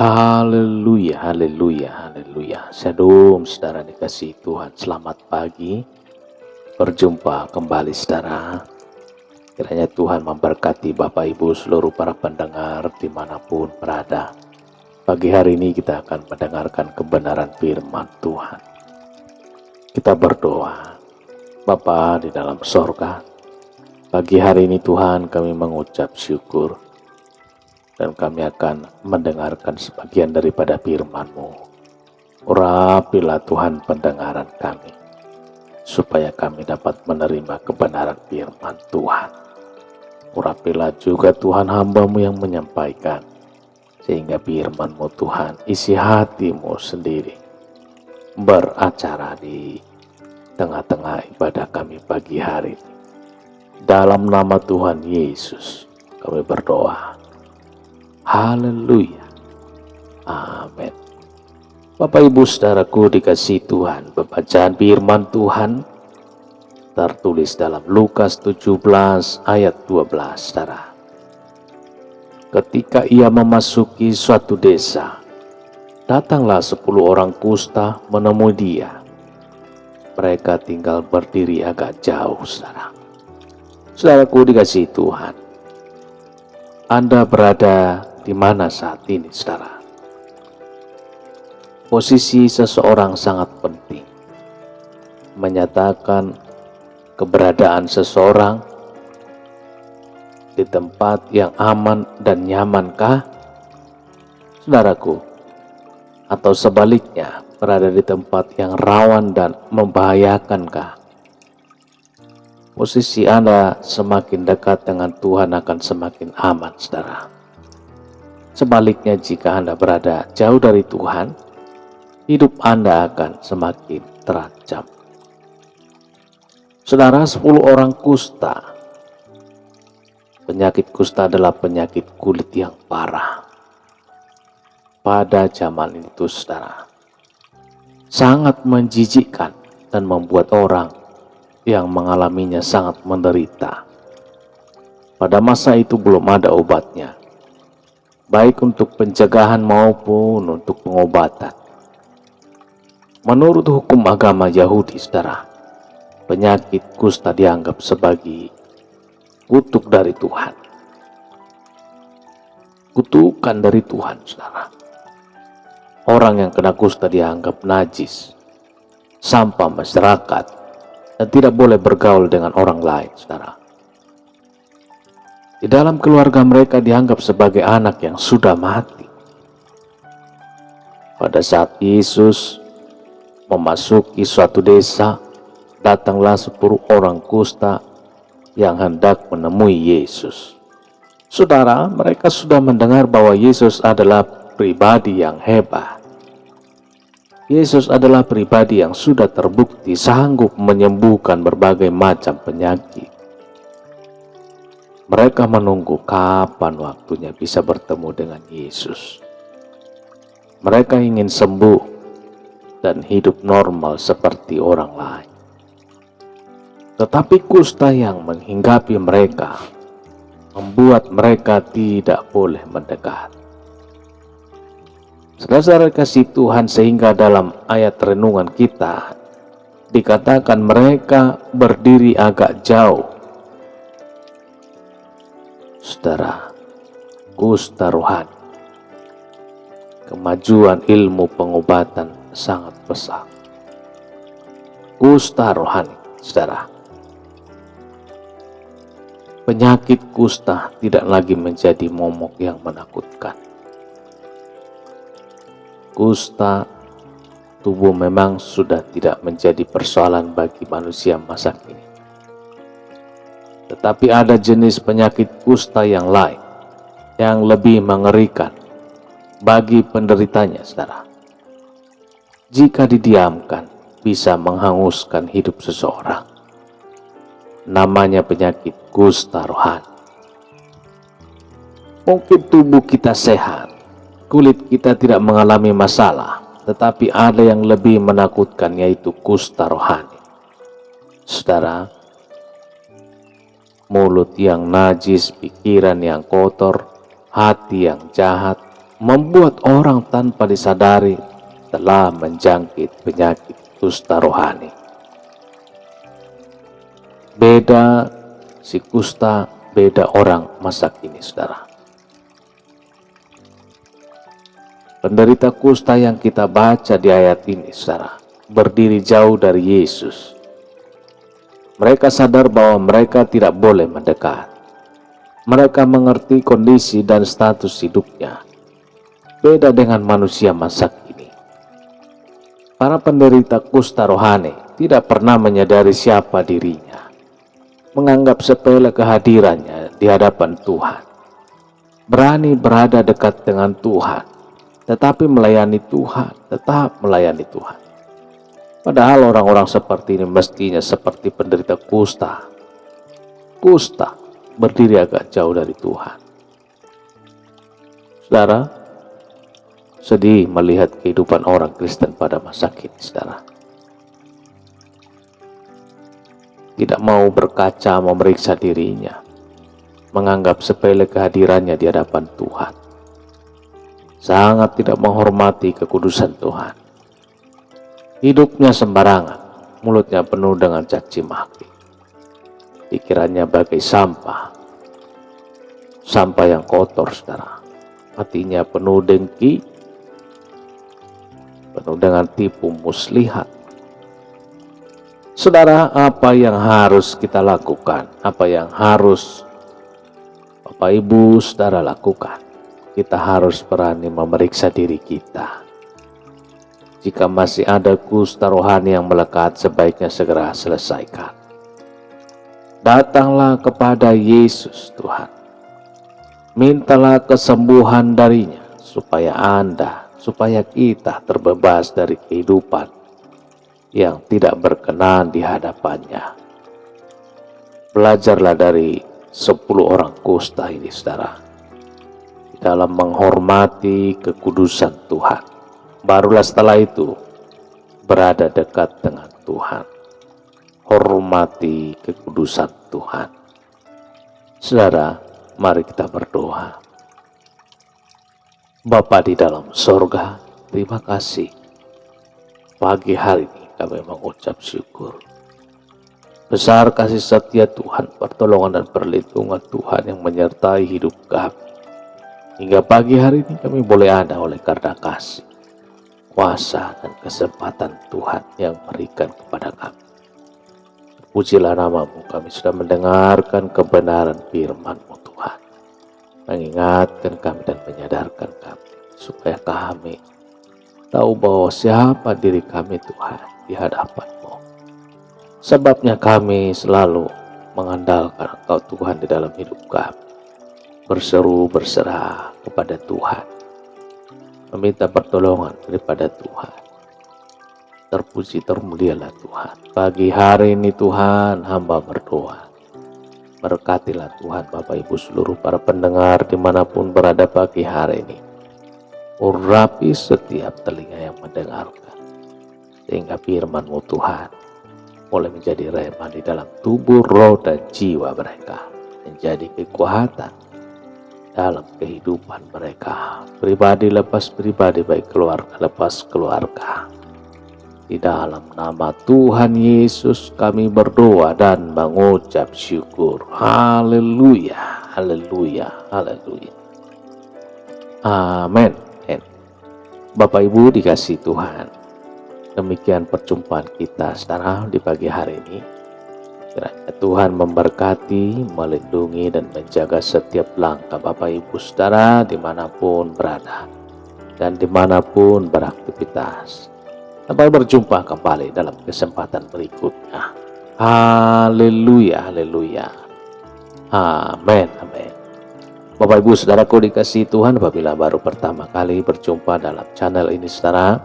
Haleluya, haleluya, haleluya. Shalom saudara dikasihi Tuhan. Selamat pagi. Berjumpa kembali saudara. Kiranya Tuhan memberkati Bapak Ibu seluruh para pendengar dimanapun berada. Pagi hari ini kita akan mendengarkan kebenaran firman Tuhan. Kita berdoa. Bapa di dalam sorga, pagi hari ini Tuhan kami mengucap syukur. Dan kami akan mendengarkan sebagian daripada firman-Mu. Urapilah Tuhan pendengaran kami, supaya kami dapat menerima kebenaran firman Tuhan. Urapilah juga Tuhan hamba-Mu yang menyampaikan, sehingga firman-Mu Tuhan isi hati-Mu sendiri beracara di tengah-tengah ibadah kami pagi hari ini. Dalam nama Tuhan Yesus kami berdoa. Haleluya. Amin. Bapak Ibu saudaraku dikasihi Tuhan, pembacaan firman Tuhan tertulis dalam Lukas 17 ayat 12 saudara. Ketika ia memasuki suatu desa, datanglah 10 orang kusta menemui dia. Mereka tinggal berdiri agak jauh saudara. Saudaraku dikasihi Tuhan, Anda berada di mana saat ini saudara? Posisi seseorang sangat penting. Menyatakan keberadaan seseorang di tempat yang aman dan nyamankah, saudaraku? Atau sebaliknya, berada di tempat yang rawan dan membahayakankah? Posisi Anda semakin dekat dengan Tuhan akan semakin aman saudara. Sebaliknya, jika Anda berada jauh dari Tuhan, hidup Anda akan semakin terancam. Saudara, 10 orang kusta. Penyakit kusta adalah penyakit kulit yang parah. Pada zaman itu, saudara, sangat menjijikkan dan membuat orang yang mengalaminya sangat menderita. Pada masa itu belum ada obatnya, baik untuk pencegahan maupun untuk pengobatan. Menurut hukum agama Yahudi, saudara, penyakit kusta dianggap sebagai kutuk dari Tuhan. Kutukan dari Tuhan, saudara. Orang yang kena kusta dianggap najis, sampah masyarakat, dan tidak boleh bergaul dengan orang lain, saudara. Di dalam keluarga mereka dianggap sebagai anak yang sudah mati. Pada saat Yesus memasuki suatu desa, datanglah 10 orang kusta yang hendak menemui Yesus. Saudara, mereka sudah mendengar bahwa Yesus adalah pribadi yang hebat. Yesus adalah pribadi yang sudah terbukti sanggup menyembuhkan berbagai macam penyakit. Mereka menunggu kapan waktunya bisa bertemu dengan Yesus. Mereka ingin sembuh dan hidup normal seperti orang lain. Tetapi kusta yang menghinggapi mereka membuat mereka tidak boleh mendekat. Saudara kasih Tuhan, sehingga dalam ayat renungan kita dikatakan mereka berdiri agak jauh. Saudara, kusta rohani, kemajuan ilmu pengobatan sangat pesat. Kusta rohani, saudara. Penyakit kusta tidak lagi menjadi momok yang menakutkan. Kusta tubuh memang sudah tidak menjadi persoalan bagi manusia masa kini. Tetapi ada jenis penyakit kusta yang lain, yang lebih mengerikan bagi penderitanya, saudara. Jika didiamkan, bisa menghanguskan hidup seseorang. Namanya penyakit kusta rohani. Mungkin tubuh kita sehat, kulit kita tidak mengalami masalah, tetapi ada yang lebih menakutkan, yaitu kusta rohani. Saudara, mulut yang najis, pikiran yang kotor, hati yang jahat, membuat orang tanpa disadari telah menjangkit penyakit kusta rohani. Beda si kusta, beda orang masa kini, saudara. Penderita kusta yang kita baca di ayat ini, saudara, berdiri jauh dari Yesus. Mereka sadar bahwa mereka tidak boleh mendekat. Mereka mengerti kondisi dan status hidupnya. Beda dengan manusia masa kini. Para penderita kusta rohani tidak pernah menyadari siapa dirinya. Menganggap sepele kehadirannya di hadapan Tuhan. Berani berada dekat dengan Tuhan, tetapi melayani Tuhan, tetap melayani Tuhan. Padahal orang-orang seperti ini mestinya seperti penderita kusta. Kusta berdiri agak jauh dari Tuhan. Saudara, sedih melihat kehidupan orang Kristen pada masa kini, saudara. Tidak mau berkaca, memeriksa dirinya, menganggap sepele kehadirannya di hadapan Tuhan. Sangat tidak menghormati kekudusan Tuhan. Hidupnya sembarangan, mulutnya penuh dengan caci maki. Pikirannya bagai sampah, sampah yang kotor, saudara. Hatinya penuh dengki, penuh dengan tipu muslihat. Saudara, apa yang harus kita lakukan? Apa yang harus Bapak Ibu saudara lakukan? Kita harus berani memeriksa diri kita. Jika masih ada kusta rohani yang melekat, sebaiknya segera selesaikan. Datanglah kepada Yesus Tuhan. Mintalah kesembuhan darinya, supaya kita terbebas dari kehidupan yang tidak berkenan di hadapannya. Belajarlah dari 10 orang kusta ini, saudara, di dalam menghormati kekudusan Tuhan. Barulah setelah itu berada dekat dengan Tuhan. Hormati kekudusan Tuhan. Saudara, mari kita berdoa. Bapa di dalam sorga, terima kasih. Pagi hari ini kami mengucap syukur. Besar kasih setia Tuhan, pertolongan dan perlindungan Tuhan yang menyertai hidup kami. Hingga pagi hari ini kami boleh ada oleh karena kasih, kuasa dan kesempatan Tuhan yang berikan kepada kami. Pujilah namamu, kami sudah mendengarkan kebenaran firman-Mu Tuhan. Mengingatkan kami dan menyadarkan kami, supaya kami tahu bahwa siapa diri kami Tuhan di hadapan-Mu. Sebabnya kami selalu mengandalkan Engkau Tuhan di dalam hidup kami. Berseru berserah kepada Tuhan, meminta pertolongan daripada Tuhan. Terpuji termulialah Tuhan. Pagi hari ini Tuhan, hamba berdoa. Berkatilah Tuhan Bapak Ibu seluruh para pendengar dimanapun berada pagi hari ini. Urapi setiap telinga yang mendengarkan, sehingga firman-Mu Tuhan boleh menjadi rema di dalam tubuh, roh dan jiwa mereka. Menjadi kekuatan dalam kehidupan mereka, pribadi lepas pribadi, baik keluarga lepas keluarga. Di dalam nama Tuhan Yesus kami berdoa dan mengucap syukur. Haleluya, haleluya, haleluya. Amin. Bapak Ibu dikasih Tuhan, demikian perjumpaan kita saudara di pagi hari ini. Kiranya Tuhan memberkati, melindungi, dan menjaga setiap langkah Bapak Ibu saudara dimanapun berada dan dimanapun beraktivitas. Sampai berjumpa kembali dalam kesempatan berikutnya. Haleluya, haleluya. Amin, amin. Bapak Ibu saudaraku dikasih Tuhan, apabila baru pertama kali berjumpa dalam channel ini saudara,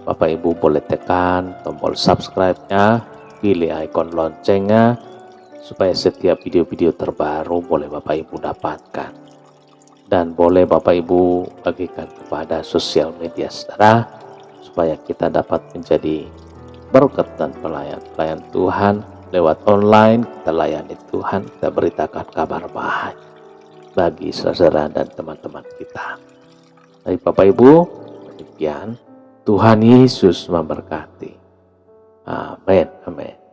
Bapak Ibu boleh tekan tombol subscribe-nya, pilih ikon loncengnya, supaya setiap video-video terbaru boleh Bapak Ibu dapatkan. Dan boleh Bapak Ibu bagikan kepada sosial media saudara, supaya kita dapat menjadi berkat dan pelayan Tuhan lewat online. Kita layani Tuhan, kita beritakan kabar bahagia bagi saudara dan teman-teman kita. Baik Bapak Ibu, demikian Tuhan Yesus memberkati. Amin. Amin.